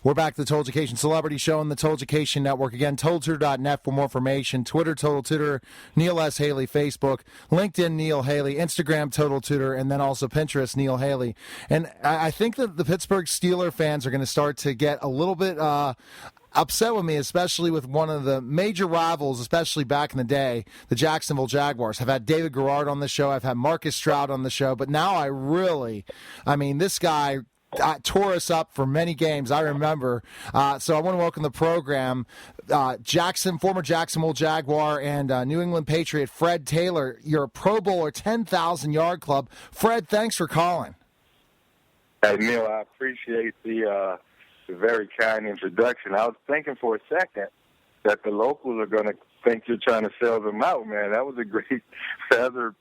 We're back to the Total Education Celebrity Show on the Total Education Network. Again, TotalTutor.net for more information. Twitter, Total Tutor, Neil S. Haley, Facebook, LinkedIn, Neil Haley, Instagram, Total Tutor, and then also Pinterest, Neil Haley. And I think that the Pittsburgh Steelers fans are going to start to get a little bit upset with me, especially with one of the major rivals, especially back in the day, the Jacksonville Jaguars. I've had David Garrard on the show. I've had Marcus Stroud on the show. But now this guy tore us up for many games, I remember. So I want to welcome the program former Jacksonville Jaguar and New England Patriot Fred Taylor. You're a Pro Bowler, 10,000-yard club. Fred, thanks for calling. Hey, Neil, I appreciate the very kind introduction. I was thinking for a second that the locals are going to think you're trying to sell them out, man. That was a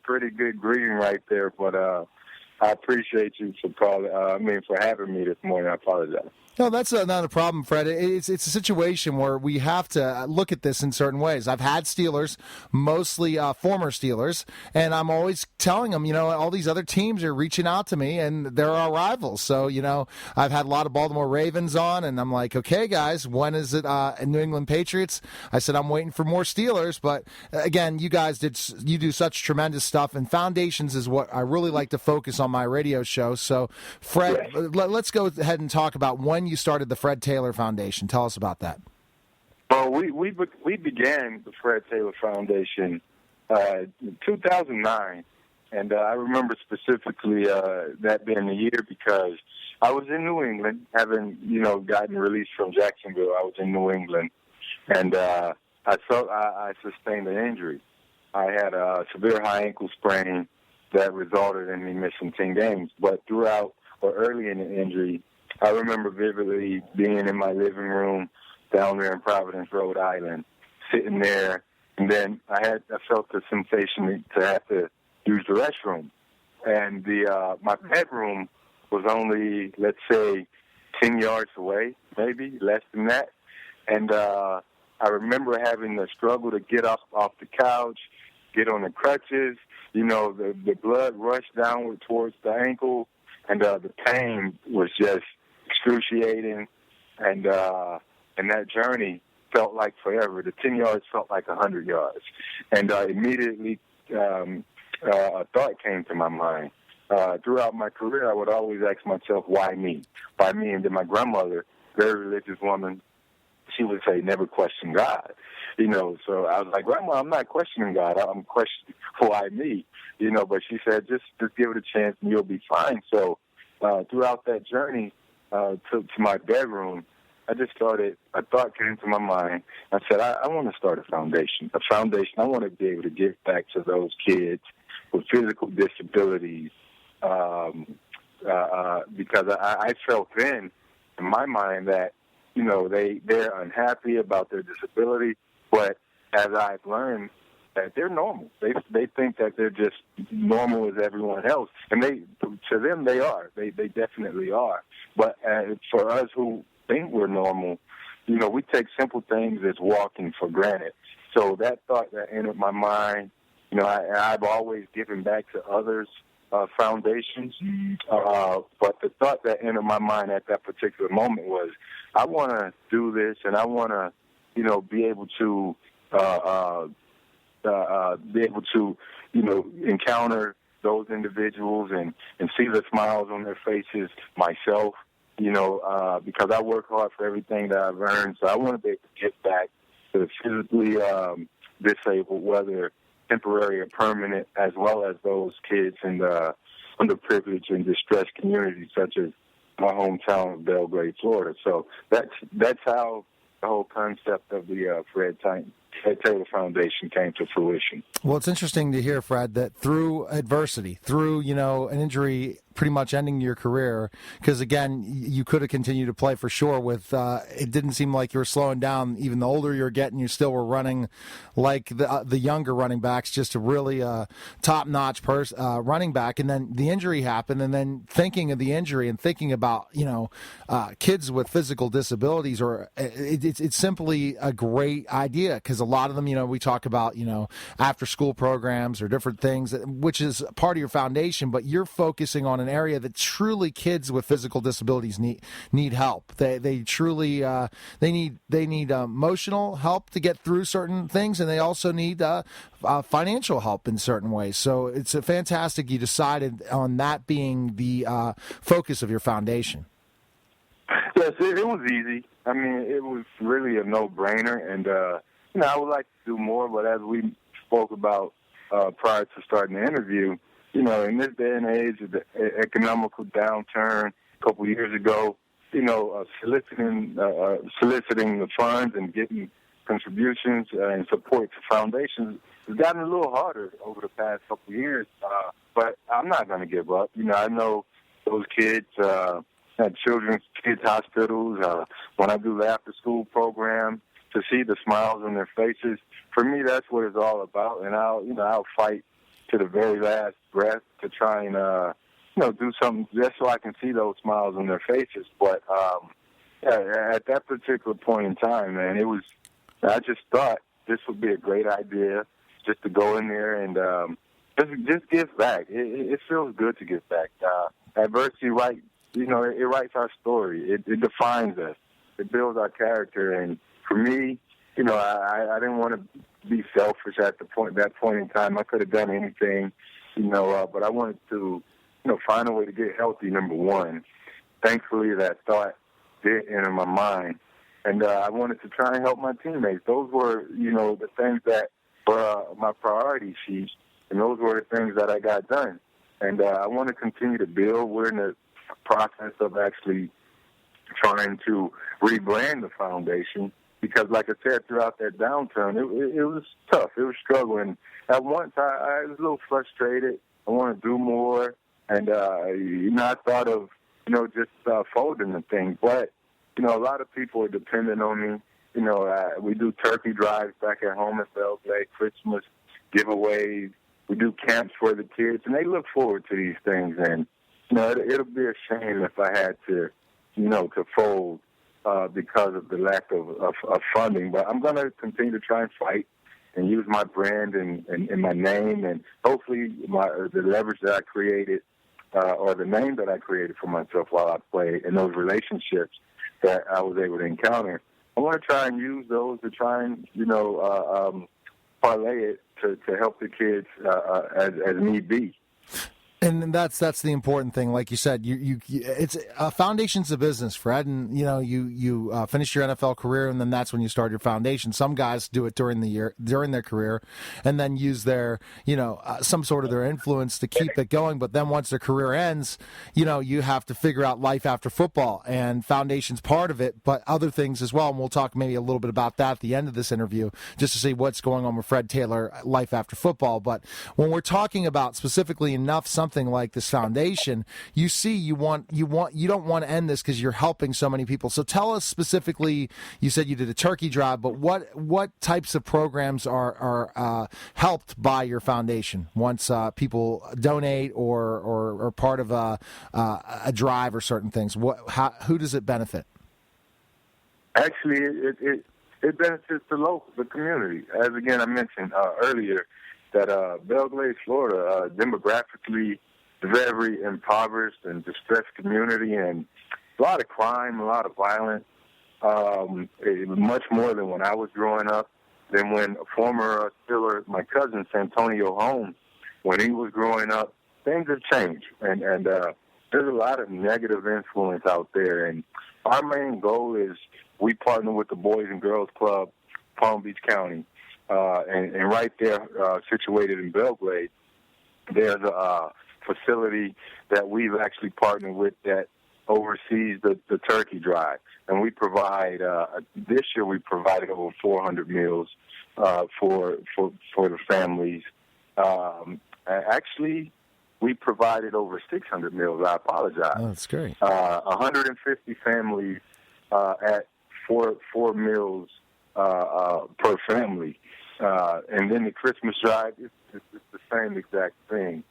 pretty good greeting right there, but I appreciate you for having me this morning. I apologize. No, that's not a problem, Fred. It's a situation where we have to look at this in certain ways. I've had Steelers, mostly former Steelers, and I'm always telling them, all these other teams are reaching out to me, and they're our rivals. So, I've had a lot of Baltimore Ravens on, and I'm like, okay, guys, when is it New England Patriots? I said, I'm waiting for more Steelers. But, again, you guys you do such tremendous stuff, and foundations is what I really like to focus on my radio show. So, Fred, let's go ahead and talk about when you started the Fred Taylor Foundation. Tell us about that. Well, we began the Fred Taylor Foundation in 2009, and I remember specifically that being the year because I was in New England, having gotten released from Jacksonville. I was in New England, and I sustained an injury. I had a severe high ankle sprain that resulted in me missing 10 games. But early in the injury, I remember vividly being in my living room down there in Providence, Rhode Island, sitting there, and then I felt the sensation to have to use the restroom. And my bedroom was only, let's say, 10 yards away, maybe, less than that. And I remember having the struggle to get up off the couch, get on the crutches. The blood rushed downward towards the ankle, and the pain was just excruciating, and that journey felt like forever. The 10 yards felt like 100 yards, and immediately a thought came to my mind. Throughout my career, I would always ask myself, why me? Why me? And then my grandmother, very religious woman, she would say, never question God. So I was like, Grandma, I'm not questioning God. I'm questioning why me. But she said, just give it a chance and you'll be fine. So throughout that journey to my bedroom, a thought came to my mind. I said, I want to start a foundation. I want to be able to give back to those kids with physical disabilities because I felt then in my mind that, they're unhappy about their disability, but as I've learned that they're normal. They think that they're just normal as everyone else, and to them they are. They definitely are. But for us who think we're normal, we take simple things as walking for granted. So that thought that entered my mind, I've always given back to others. Foundations, but the thought that entered my mind at that particular moment was, I want to do this, and I want to, be able to encounter those individuals and see the smiles on their faces myself, because I work hard for everything that I've earned. So I want to be able to get back to the physically disabled, whether temporary or permanent, as well as those kids in the underprivileged and distressed communities such as my hometown of Belgrade, Florida. So that's how the whole concept of the Fred Taylor Foundation came to fruition. Well, it's interesting to hear, Fred, that through adversity, through, an injury pretty much ending your career, because, again, you could have continued to play for sure with, it didn't seem like you were slowing down. Even the older you're getting, you still were running like the younger running backs, just a really top-notch running back. And then the injury happened, and then thinking of the injury and thinking about, kids with physical disabilities, or it's simply a great idea, because a lot of them, we talk about, after-school programs or different things, which is part of your foundation, but you're focusing on an an area that truly kids with physical disabilities need help. They truly they need emotional help to get through certain things, and they also need financial help in certain ways. So it's fantastic you decided on that being the focus of your foundation. Yes, it was easy. I mean, it was really a no-brainer, and I would like to do more. But as we spoke about prior to starting the interview, in this day and age of the economical downturn a couple of years ago, soliciting the funds and getting contributions and support to foundations has gotten a little harder over the past couple of years. But I'm not going to give up. I know those kids at kids hospitals, when I do the after-school program, to see the smiles on their faces, for me, that's what it's all about. And I'll fight to the very last breath to try and, do something just so I can see those smiles on their faces. But at that particular point in time, man, I just thought this would be a great idea just to go in there and just give back. It feels good to give back. Adversity, right? It writes our story. It defines us. It builds our character. And for me, I didn't want to be selfish at that point in time. I could have done anything, but I wanted to, find a way to get healthy, number one. Thankfully, that thought did enter my mind. And I wanted to try and help my teammates. Those were, the things that were my priority sheet, and those were the things that I got done. And I want to continue to build. We're in the process of actually trying to rebrand the foundation because, like I said, throughout that downturn, it was tough. It was struggling. At once, I was a little frustrated. I want to do more. And, I thought of, just folding the thing. But, a lot of people are dependent on me. We do turkey drives back at home at Belgrade, Christmas giveaways. We do camps for the kids, and they look forward to these things. And, it'll be a shame if I had to, to fold because of the lack of funding. But I'm going to continue to try and fight and use my brand and my name, and hopefully the leverage that I created or the name that I created for myself while I played and those relationships that I was able to encounter. I want to try and use those to try and, parlay it to help the kids as need be. And that's the important thing. Like you said, it's foundation's a business, Fred. And you finish your NFL career, and then that's when you start your foundation. Some guys do it during their career, and then use their some sort of their influence to keep it going. But then once their career ends, you have to figure out life after football, and foundation's part of it, but other things as well. And we'll talk maybe a little bit about that at the end of this interview, just to see what's going on with Fred Taylor, life after football. But when we're talking about specifically something like this foundation, you don't want to end this because you're helping so many people. So tell us specifically, you said you did a turkey drive, but what types of programs are helped by your foundation once people donate or are part of a drive or certain things? Who does it benefit? Actually, it benefits the community. As again I mentioned earlier, that Belgrade, Florida, demographically very impoverished and distressed community, and a lot of crime, a lot of violence, much more than when I was growing up, than when a former Steeler, my cousin, Santonio Holmes, when he was growing up. Things have changed, and there's a lot of negative influence out there, and our main goal is we partner with the Boys and Girls Club, Palm Beach County, and right there, situated in Belgrade, there's a facility that we've actually partnered with that oversees the turkey drive. And we provide, this year we provided over 400 meals for the families. Actually, we provided over 600 meals. I apologize. Oh, that's great. 150 families at four meals per family. And then the Christmas drive is the same exact thing,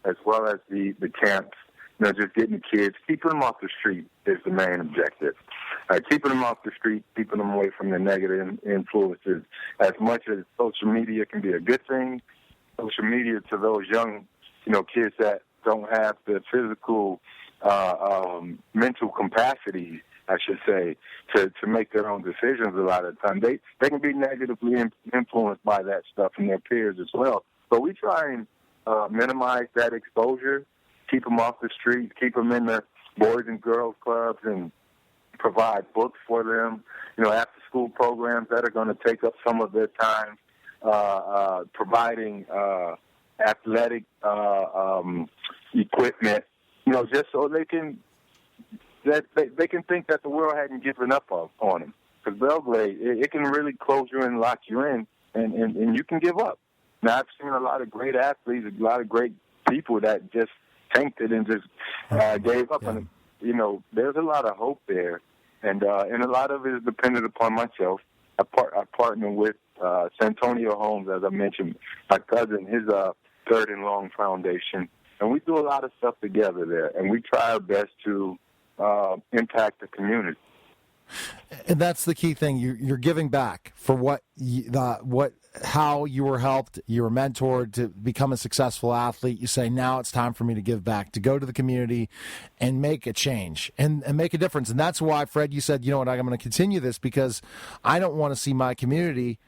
as well as the camps. Just getting the kids, keeping them off the street is the main objective. Keeping them off the street, keeping them away from the negative influences. As much as social media can be a good thing, social media to those young, kids that don't have the physical, mental capacity, I should say, to make their own decisions a lot of the time. They can be negatively influenced by that stuff from their peers as well. But we try and minimize that exposure, keep them off the streets, keep them in the boys and girls clubs, and provide books for them, after-school programs that are going to take up some of their time, providing athletic equipment, just so they can think that the world hadn't given up on them. Because Belgrade, it can really close you in and lock you in, and you can give up. Now, I've seen a lot of great athletes, a lot of great people that just tanked it and just gave up. Yeah. And, there's a lot of hope there. And a lot of it is dependent upon myself. I partner with Santonio Holmes, as I mentioned, my cousin, his Third and Long Foundation. And we do a lot of stuff together there. And we try our best to impact the community. And that's the key thing. You're giving back for how you were helped, you were mentored to become a successful athlete. You say, now it's time for me to give back, to go to the community and make a change and make a difference. And that's why, Fred, you said, you know what, I'm going to continue this because I don't want to see my community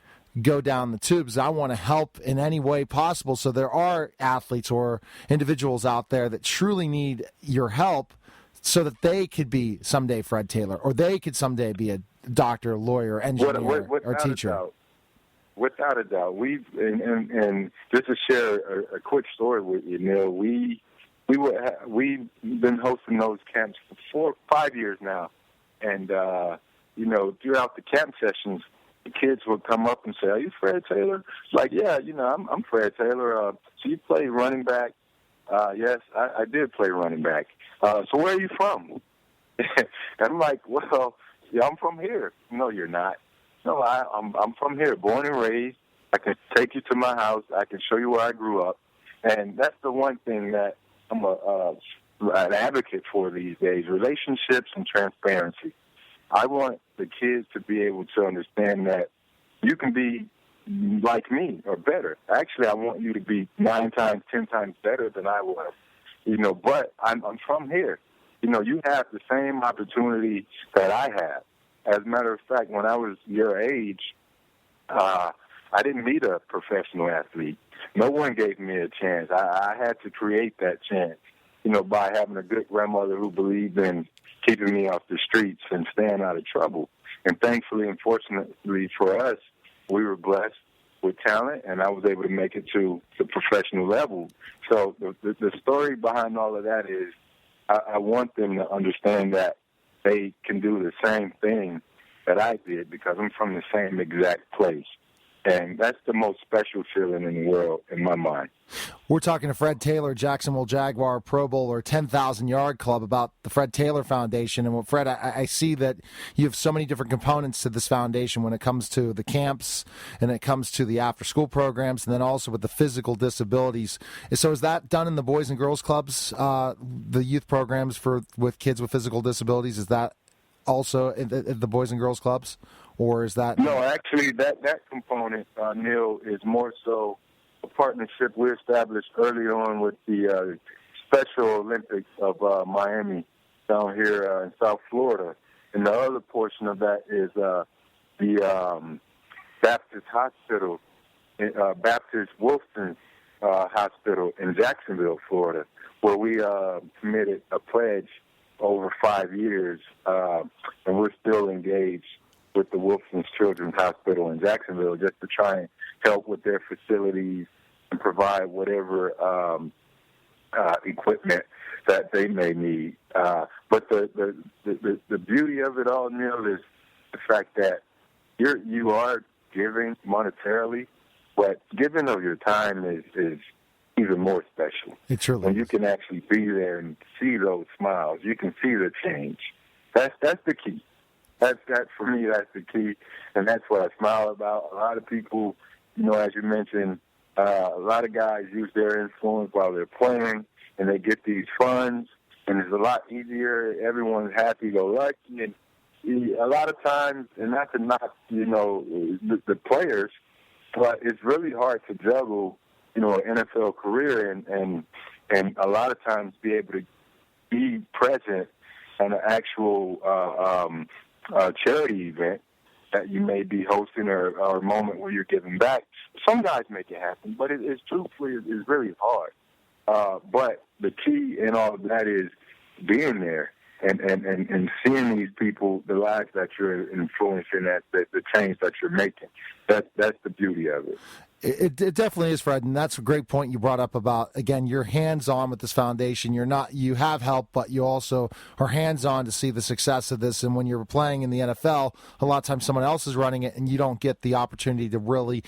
go down the tubes. I want to help in any way possible. So there are athletes or individuals out there that truly need your help so that they could be someday Fred Taylor, or they could someday be a doctor, lawyer, engineer, or teacher. Without a doubt. We've and just to share a quick story with you, Neil. We've been hosting those camps for 5 years now, and throughout the camp sessions, the kids would come up and say, "Are you Fred Taylor?" It's like, yeah, I'm Fred Taylor. So you play running back? Yes, I did play running back. So where are you from? And I'm like, well, yeah, I'm from here. No, you're not. No, I'm from here, born and raised. I can take you to my house. I can show you where I grew up. And that's the one thing that I'm an advocate for these days, relationships and transparency. I want the kids to be able to understand that you can be like me or better. Actually, I want you to be 9 times, 10 times better than I was. But I'm from here. You have the same opportunity that I have. As a matter of fact, when I was your age, I didn't meet a professional athlete. No one gave me a chance. I had to create that chance, by having a good grandmother who believed in keeping me off the streets and staying out of trouble. And thankfully and fortunately for us, we were blessed with talent, and I was able to make it to the professional level. So the story behind all of that is I want them to understand that they can do the same thing that I did because I'm from the same exact place. And that's the most special feeling in the world in my mind. We're talking to Fred Taylor, Jacksonville Jaguar Pro Bowler, 10,000-yard club, about the Fred Taylor Foundation. And Fred, I see that you have so many different components to this foundation when it comes to the camps and it comes to the after-school programs, and then also with the physical disabilities. So is that done in the Boys and Girls Clubs, the youth programs with kids with physical disabilities? Is that also at the Boys and Girls Clubs? Or is that... No, actually, that component, Neil, is more so a partnership we established early on with the Special Olympics of Miami down here in South Florida. And the other portion of that is the Baptist Hospital, Baptist Wolfson Hospital in Jacksonville, Florida, where we committed a pledge over 5 years, and we're still engaged with the Wolfson's Children's Hospital in Jacksonville just to try and help with their facilities and provide whatever equipment that they may need. But the beauty of it all, Neil, is the fact that you are giving monetarily, but giving of your time is even more special. It truly when you can actually be there and see those smiles, you can see the change. That's the key. That for me, that's the key, and that's what I smile about. A lot of people, as you mentioned, a lot of guys use their influence while they're playing, and they get these funds, and it's a lot easier. Everyone's happy-go-lucky, and a lot of times, and not to knock, the players, but it's really hard to juggle, an NFL career and and a lot of times be able to be present at an actual charity event that you may be hosting or a moment where you're giving back. Some guys make it happen, but it's truthfully is really hard. But the key in all of that is being there and seeing these people, the lives that you're influencing, the change that you're making. That's the beauty of it. It definitely is, Fred, and that's a great point you brought up about, again, you're hands-on with this foundation. You have help, but you also are hands-on to see the success of this. And when you're playing in the NFL, a lot of times someone else is running it, and you don't get the opportunity to really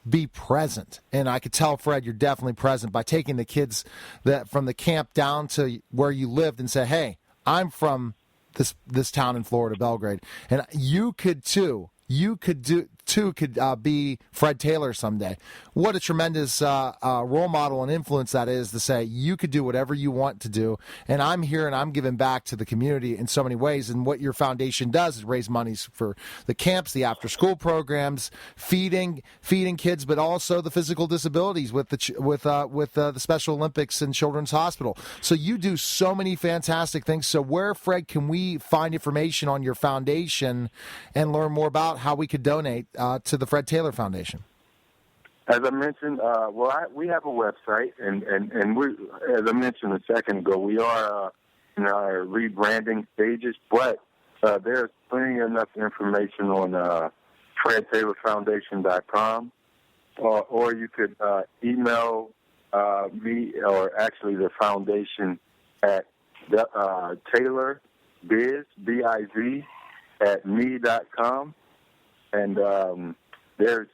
be present. And I could tell, Fred, you're definitely present by taking the kids that from the camp down to where you lived and say, hey, I'm from this town in Florida, Belgrade, and you could too. You could be Fred Taylor someday. What a tremendous role model and influence that is to say you could do whatever you want to do, and I'm here and I'm giving back to the community in so many ways. And what your foundation does is raise monies for the camps, the after-school programs, feeding kids, but also the physical disabilities with the Special Olympics and Children's Hospital. So you do so many fantastic things. So where, Fred, can we find information on your foundation and learn more about how we could donate to the Fred Taylor Foundation? As I mentioned, we have a website, and we, as I mentioned a second ago, we are in our rebranding stages, but there's plenty enough information on FredTaylorFoundation.com, or you could email me, or actually the foundation at Taylor Biz, B-I-Z, at me.com. And there's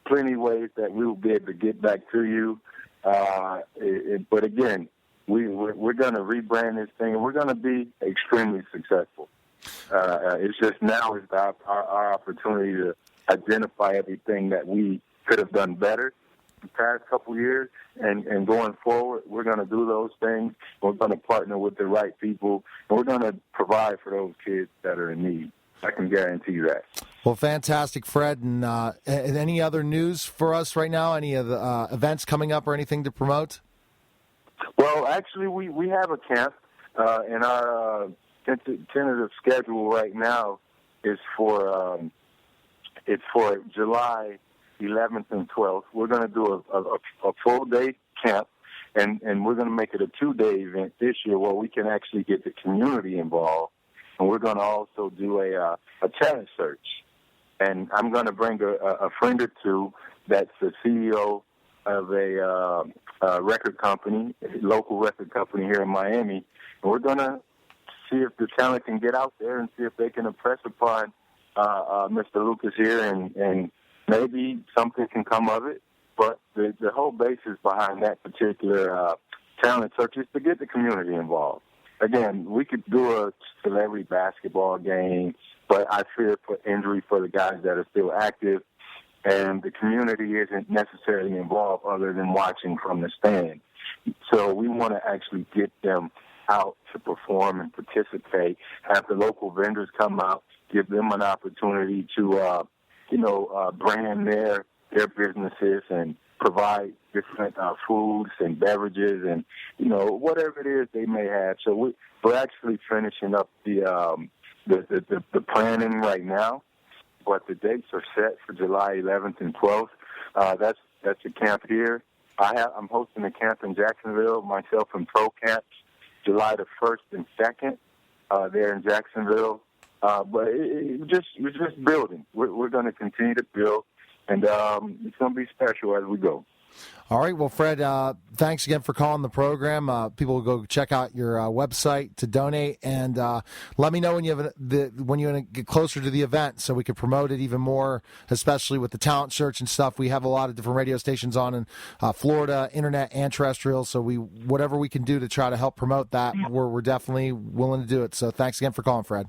plenty ways that we will be able to get back to you. But again, we're going to rebrand this thing, and we're going to be extremely successful. It's just now is our opportunity to identify everything that we could have done better the past couple of years, and going forward, we're going to do those things. We're going to partner with the right people, and we're going to provide for those kids that are in need. I can guarantee you that. Well, fantastic, Fred. And any other news for us right now? Any of the events coming up or anything to promote? Well, actually, we have a camp, and our tentative schedule right now is for July 11th and 12th. We're going to do a full-day camp, and we're going to make it a 2-day event this year where we can actually get the community involved. And we're going to also do a talent search. And I'm going to bring a friend or two that's the CEO of a record company, a local record company here in Miami. And we're going to see if the talent can get out there and see if they can impress upon Mr. Lucas here, and maybe something can come of it. But the whole basis behind that particular talent search is to get the community involved. Again, we could do a celebrity basketball game, but I fear for injury for the guys that are still active, and the community isn't necessarily involved other than watching from the stand. So we want to actually get them out to perform and participate, have the local vendors come out, give them an opportunity to, brand their businesses and provide different foods and beverages and, whatever it is they may have. So we're actually finishing up the planning right now, but the dates are set for July 11th and 12th. That's a camp here. I'm hosting a camp in Jacksonville, myself and Pro Camps, July the 1st and 2nd there in Jacksonville. But we're just building. We're going to continue to build, and it's going to be special as we go. All right. Well, Fred, thanks again for calling the program. People will go check out your website to donate, and let me know when you get closer to the event so we can promote it even more, especially with the talent search and stuff. We have a lot of different radio stations on in Florida, internet and terrestrial. So whatever we can do to try to help promote that, we're definitely willing to do it. So thanks again for calling, Fred.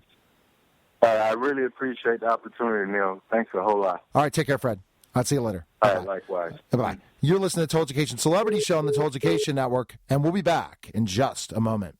I really appreciate the opportunity, Neil. Thanks a whole lot. All right. Take care, Fred. I'll see you later. All right, likewise. Bye-bye. You're listening to Total Education Celebrity Show on the Total Education Network, and we'll be back in just a moment.